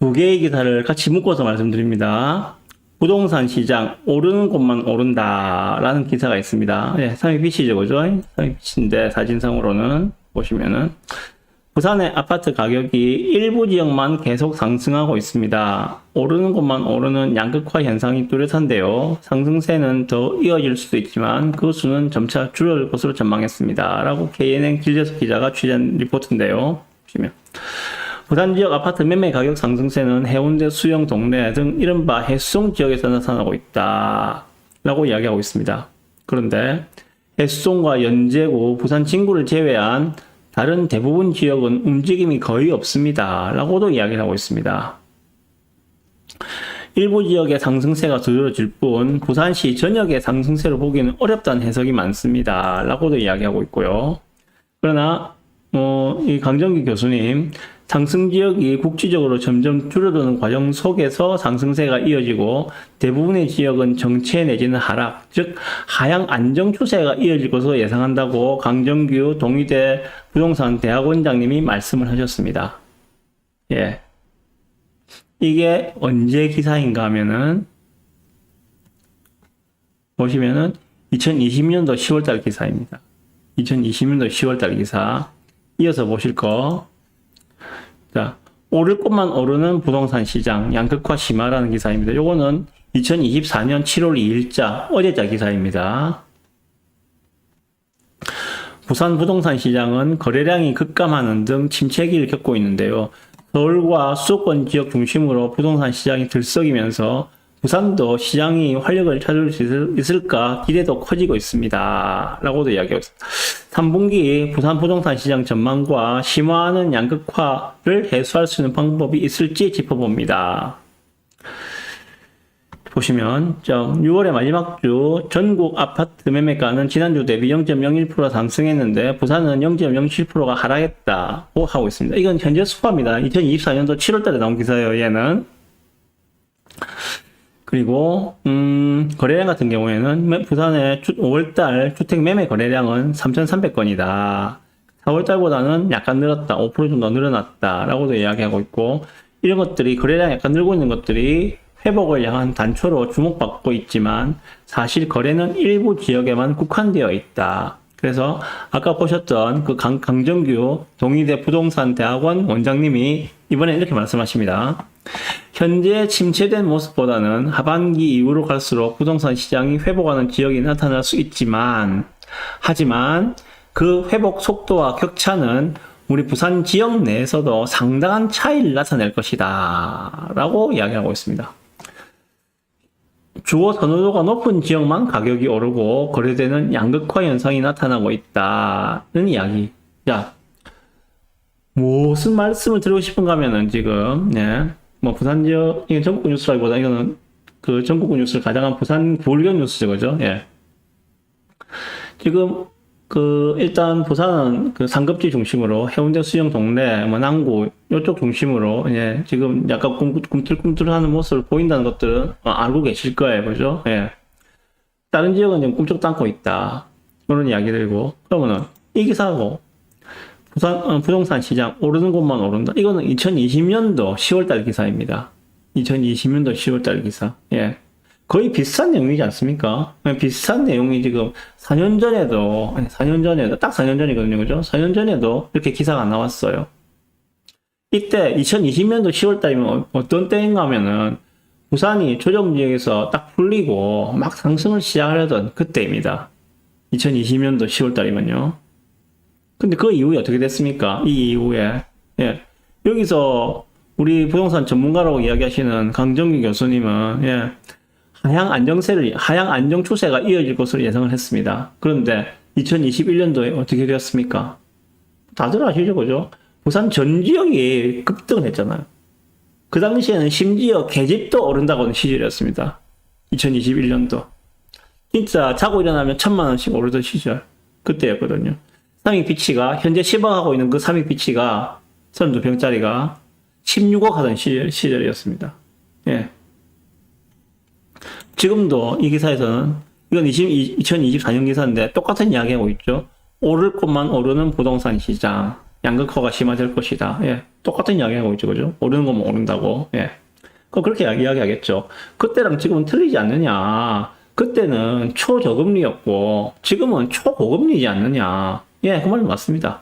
두 개의 기사를 같이 묶어서 말씀드립니다. 부동산 시장 오르는 곳만 오른다라는 기사가 있습니다. 예, 삼익빛이죠, 그죠? 삼익빛인데 사진상으로는 보시면은 부산의 아파트 가격이 일부 지역만 계속 상승하고 있습니다. 오르는 곳만 오르는 양극화 현상이 뚜렷한데요. 상승세는 더 이어질 수도 있지만 그 수는 점차 줄어들 것으로 전망했습니다. 라고 KNN 길재석 기자가 취재한 리포트인데요. 보시면 부산 지역 아파트 매매 가격 상승세는 해운대, 수영, 동래 등 이른바 해수송 지역에서 나타나고 있다. 라고 이야기하고 있습니다. 그런데 해수송과 연제구, 부산 진구를 제외한 다른 대부분 지역은 움직임이 거의 없습니다. 라고도 이야기를 하고 있습니다. 일부 지역의 상승세가 두드러질 뿐 부산시 전역의 상승세로 보기는 어렵다는 해석이 많습니다. 라고도 이야기하고 있고요. 그러나 이 강정기 교수님, 상승 지역이 국지적으로 점점 줄어드는 과정 속에서 상승세가 이어지고 대부분의 지역은 정체 내지는 하락, 즉 하향 안정 추세가 이어질 것으로 예상한다고 강정규 동의대 부동산 대학원장님이 말씀을 하셨습니다. 예. 이게 언제 기사인가 하면은 보시면은 2020년도 10월달 기사입니다. 2020년도 10월달 기사. 이어서 보실 거. 자, 오를 곳만 오르는 부동산 시장 양극화 심화라는 기사입니다. 요거는 2024년 7월 2일자 어제자 기사입니다. 부산 부동산 시장은 거래량이 급감하는 등 침체기를 겪고 있는데요. 서울과 수도권 지역 중심으로 부동산 시장이 들썩이면서 부산도 시장이 활력을 찾을 수 있을까 기대도 커지고 있습니다. 라고도 이야기하고 있습니다. 3분기 부산 부동산 시장 전망과 심화하는 양극화를 해소할 수 있는 방법이 있을지 짚어봅니다. 보시면 6월의 마지막 주 전국 아파트 매매가는 지난주 대비 0.01% 상승했는데 부산은 0.07%가 하락했다고 하고 있습니다. 이건 현재 수가입니다. 2024년도 7월달에 나온 기사예요. 얘는. 그리고 거래량 같은 경우에는 부산의 5월달 주택 매매 거래량은 3,300건이다. 4월달보다는 약간 늘었다. 5% 정도 늘어났다. 라고도 이야기하고 있고, 이런 것들이 거래량 약간 늘고 있는 것들이 회복을 향한 단초로 주목받고 있지만 사실 거래는 일부 지역에만 국한되어 있다. 그래서 아까 보셨던 그 강정규 동의대 부동산 대학원 원장님이 이번에 이렇게 말씀하십니다. 현재 침체된 모습보다는 하반기 이후로 갈수록 부동산 시장이 회복하는 지역이 나타날 수 있지만 하지만 그 회복 속도와 격차는 우리 부산 지역 내에서도 상당한 차이를 나타낼 것이다 라고 이야기하고 있습니다. 주거 선호도가 높은 지역만 가격이 오르고 거래되는 양극화 현상이 나타나고 있다는 이야기. 자, 무슨 말씀을 드리고 싶은가 하면은 지금 부산 지역, 이건 전국구 뉴스라기보다 이거는 그 전국구 뉴스를 가장한 부산 불견 뉴스죠, 그죠? 예. 지금 일단 부산은 그 상급지 중심으로 해운대, 수영, 동래, 남구 이쪽 중심으로 지금 약간 꿈틀꿈틀하는 모습을 보인다는 것들은 알고 계실 거예요, 그죠? 예. 다른 지역은 지금 꿈쩍도 않고 있다. 이런 이야기들이고, 그러면은 이 기사하고 부산 부동산 시장 오르는 곳만 오른다. 이거는 2020년도 10월달 기사입니다. 2020년도 10월달 기사. 예. 거의 비슷한 내용이지 않습니까? 비슷한 내용이 지금 4년 전에도, 딱 4년 전이거든요. 그죠? 4년 전에도 이렇게 기사가 나왔어요. 이때 2020년도 10월 달이면 어떤 때인가 하면은 부산이 조정 지역에서 딱 풀리고 막 상승을 시작하려던 그때입니다. 2020년도 10월 달이면요. 근데 그 이후에 어떻게 됐습니까? 이 이후에. 예. 여기서 우리 부동산 전문가라고 이야기하시는 강정기 교수님은, 하향 안정 추세가 이어질 것으로 예상을 했습니다. 그런데 2021년도에 어떻게 되었습니까? 다들 아시죠, 그죠? 부산 전 지역이 급등을 했잖아요. 그 당시에는 심지어 계집도 오른다고는 시절이었습니다. 2021년도. 진짜 자고 일어나면 1,000만 원씩 오르던 시절. 그때였거든요. 삼익비치가, 현재 10억 하고 있는 그 삼익비치가 32평짜리가 16억 하던 시절이었습니다. 예. 지금도 이 기사에서는 이건 2024년 기사인데 똑같은 이야기하고 있죠. 오를 곳만 오르는 부동산 시장, 양극화가 심화될 것이다. 예. 똑같은 이야기 하고 있죠. 그죠? 오르는 거면 오른다고. 예. 그럼 그렇게 이야기하겠죠. 그때랑 지금은 틀리지 않느냐. 그때는 초저금리였고, 지금은 초고금리지 않느냐. 예, 그 말은 맞습니다.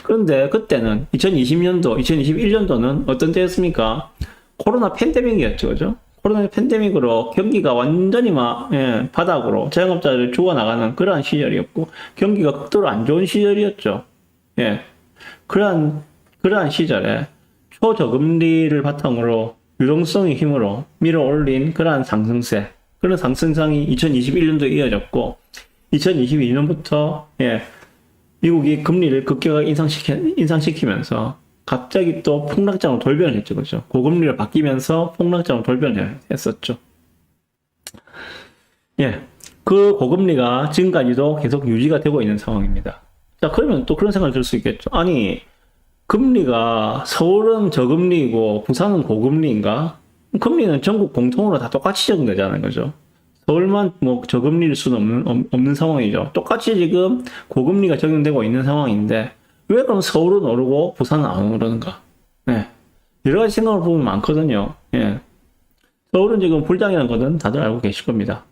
그런데 그때는 2020년도, 2021년도는 어떤 때였습니까? 코로나 팬데믹이었죠. 그죠? 코로나 팬데믹으로 경기가 완전히 막, 예, 바닥으로 자영업자를 죽어나가는 그러한 시절이었고, 경기가 극도로 안 좋은 시절이었죠. 예. 그러한 시절에 초저금리를 바탕으로 유동성의 힘으로 밀어 올린 그러한 상승세, 그런 상승상이 2021년도에 이어졌고, 2022년부터, 예, 미국이 금리를 급격하게 인상시키면서 갑자기 또 폭락장으로 돌변을 했죠. 그죠? 고금리를 바뀌면서 폭락장으로 돌변을 했었죠. 예. 그 고금리가 지금까지도 계속 유지가 되고 있는 상황입니다. 자, 그러면 또 그런 생각을 들 수 있겠죠. 아니, 금리가 서울은 저금리이고 부산은 고금리인가? 금리는 전국 공통으로 다 똑같이 적용되잖아요. 그죠? 서울만 뭐 저금리일 수는 없는 상황이죠. 똑같이 지금 고금리가 적용되고 있는 상황인데 왜 그럼 서울은 오르고 부산은 안 오르는가? 네. 여러 가지 생각을 보면 많거든요. 예. 서울은 지금 불장이라는 것은 다들 알고 계실 겁니다.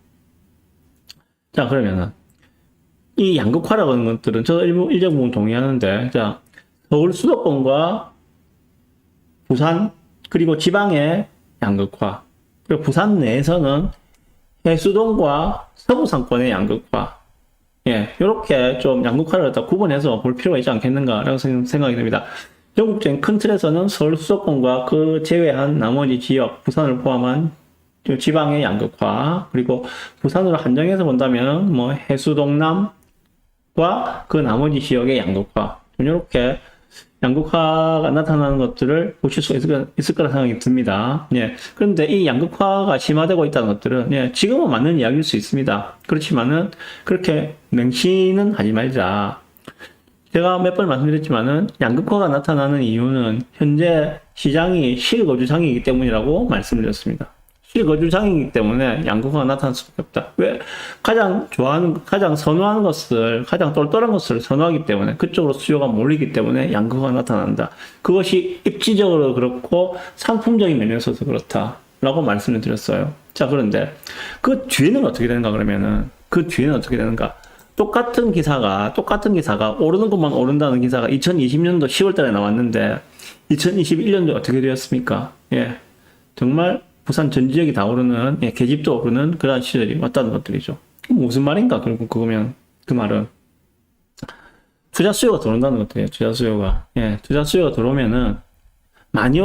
자, 그러면은 이 양극화라고 하는 것들은 저 일정 부분 동의하는데, 자, 서울 수도권과 부산 그리고 지방의 양극화, 그리고 부산 내에서는 해수동과 서부 상권의 양극화, 예, 이렇게 좀 양극화를 갖다 구분해서 볼 필요가 있지 않겠는가라고 생각이 듭니다. 전국적인 큰 틀에서는 서울 수도권과 그 제외한 나머지 지역, 부산을 포함한 지방의 양극화, 그리고 부산으로 한정해서 본다면 뭐 해수동남과 그 나머지 지역의 양극화, 이렇게 양극화가 나타나는 것들을 보실 수 있을 거라 생각이 듭니다. 예. 그런데 이 양극화가 심화되고 있다는 것들은, 예, 지금은 맞는 이야기일 수 있습니다. 그렇지만은, 그렇게 맹신은 하지 말자. 제가 몇 번 말씀드렸지만은, 양극화가 나타나는 이유는 현재 시장이 실거주장이기 때문이라고 말씀드렸습니다. 실거주장이기 때문에 양극화가 나타날 수밖에 없다. 왜? 가장 선호하는 것을, 가장 똘똘한 것을 선호하기 때문에, 그쪽으로 수요가 몰리기 때문에 양극화가 나타난다. 그것이 입지적으로 그렇고 상품적인 면에서도 그렇다라고 말씀을 드렸어요. 자, 그런데 그 뒤에는 어떻게 되는가 그러면은, 그 뒤에는 어떻게 되는가? 똑같은 기사가 오르는 것만 오른다는 기사가 2020년도 10월 달에 나왔는데 2021년도 어떻게 되었습니까? 예. 정말 부산 전 지역이 다 오르는, 예, 계집도 오르는 그런 시절이 왔다는 것들이죠. 무슨 말인가? 결국 그거면, 그 말은. 투자 수요가 들어온다는 것들이에요. 투자 수요가. 예, 투자 수요가 들어오면은, 많이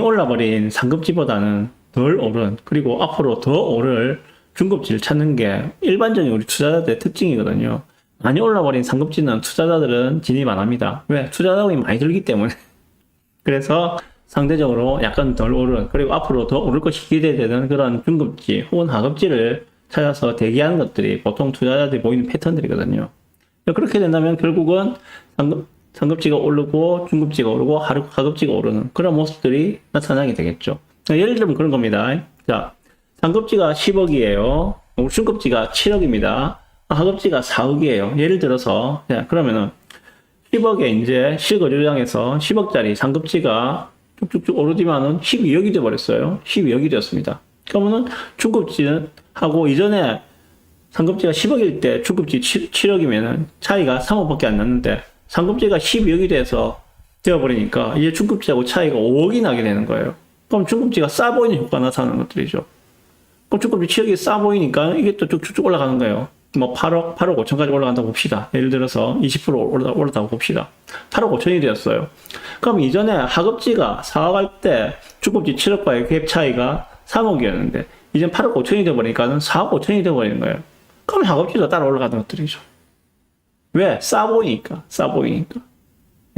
올라버린 상급지보다는 덜 오른, 그리고 앞으로 더 오를 중급지를 찾는 게 일반적인 우리 투자자들의 특징이거든요. 많이 올라버린 상급지는 투자자들은 진입 안 합니다. 왜? 투자자금이 많이 들기 때문에. 그래서, 상대적으로 약간 덜 오른, 그리고 앞으로 더 오를 것이 기대되는 그런 중급지 혹은 하급지를 찾아서 대기하는 것들이 보통 투자자들이 보이는 패턴들이거든요. 그렇게 된다면 결국은 상급지가 오르고 중급지가 오르고 하급지가 오르는 그런 모습들이 나타나게 되겠죠. 예를 들면 그런 겁니다. 자, 상급지가 10억이에요. 중급지가 7억입니다. 하급지가 4억이에요. 예를 들어서, 자, 그러면은 10억에 이제 실거주장에서 10억짜리 상급지가 쭉쭉쭉 오르지만은 12억이 돼버렸어요. 12억이 되었습니다. 그러면은 중급지는 하고 이전에 상급지가 10억일 때 중급지 7억이면은 차이가 3억밖에 안 났는데 상급지가 12억이 되어버리니까 이제 중급지하고 차이가 5억이 나게 되는 거예요. 그럼 중급지가 싸 보이는 효과가 나타나는 것들이죠. 그럼 중급지 7억이 싸 보이니까 이게 또 쭉쭉쭉 올라가는 거예요. 뭐 8억 5천까지 올라간다고 봅시다. 예를 들어서 20% 올랐다고 봅시다. 8억 5천이 되었어요. 그럼 이전에 하급지가 4억 할 때 중급지 7억과의 갭 차이가 3억이었는데 이젠 8억 5천이 되어버리니까는 4억 5천이 되어버리는 거예요. 그럼 하급지도 따라 올라가는 것들이죠. 왜? 싸 보이니까.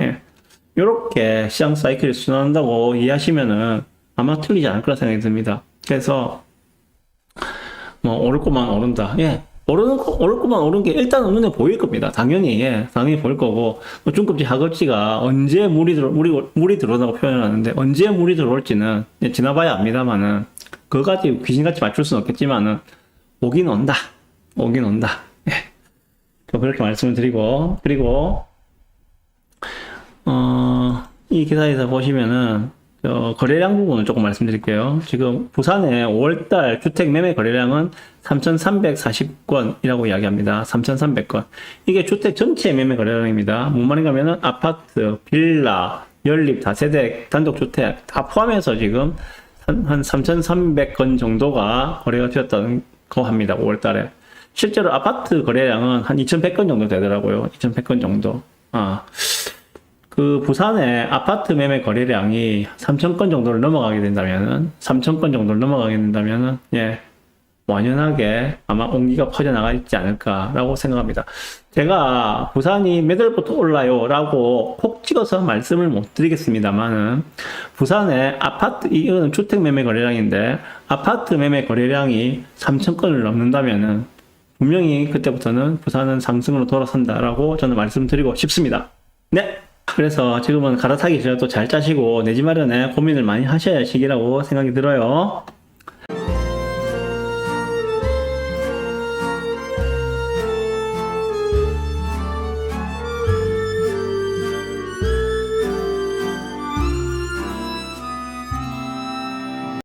예. 요렇게 시장 사이클이 순환한다고 이해하시면은 아마 틀리지 않을 거라 생각이 듭니다. 그래서 뭐 오를 것만 오른다. 예. 오를 것만 오른 게 일단은 눈에 보일 겁니다. 당연히, 예, 당연히 보일 거고, 뭐 중급지, 하급지가 언제 물이 들어온다고 표현을 하는데, 언제 물이 들어올지는, 예, 지나봐야 압니다만은, 그거까지 귀신같이 맞출 수는 없겠지만은, 오긴 온다. 예. 그렇게 말씀을 드리고, 그리고, 이 기사에서 보시면은 거래량 부분을 조금 말씀드릴게요. 지금 부산의 5월달 주택 매매 거래량은 3,340건이라고 이야기합니다. 3,300건. 이게 주택 전체 매매 거래량입니다. 뭔 말인가면은 아파트, 빌라, 연립, 다세대, 단독주택 다 포함해서 지금 한 3,300건 정도가 거래가 되었다는 거 합니다. 5월달에. 실제로 아파트 거래량은 한 2,100건 정도 되더라고요. 2,100건 정도. 그 부산의 아파트 매매 거래량이 3,000건 정도를 넘어가게 된다면은, 3,000건 정도를 넘어가게 된다면은, 예, 완연하게 아마 온기가 퍼져나가 있지 않을까라고 생각합니다. 제가 부산이 몇 월부터 올라요 라고 콕 찍어서 말씀을 못 드리겠습니다만은, 부산의 아파트, 이거는 주택 매매 거래량인데, 아파트 매매 거래량이 3,000건을 넘는다면은, 분명히 그때부터는 부산은 상승으로 돌아선다라고 저는 말씀드리고 싶습니다. 네! 그래서 지금은 갈아타기 전에도 잘 짜시고 내 집 마련에 고민을 많이 하셔야 할 시기라고 생각이 들어요.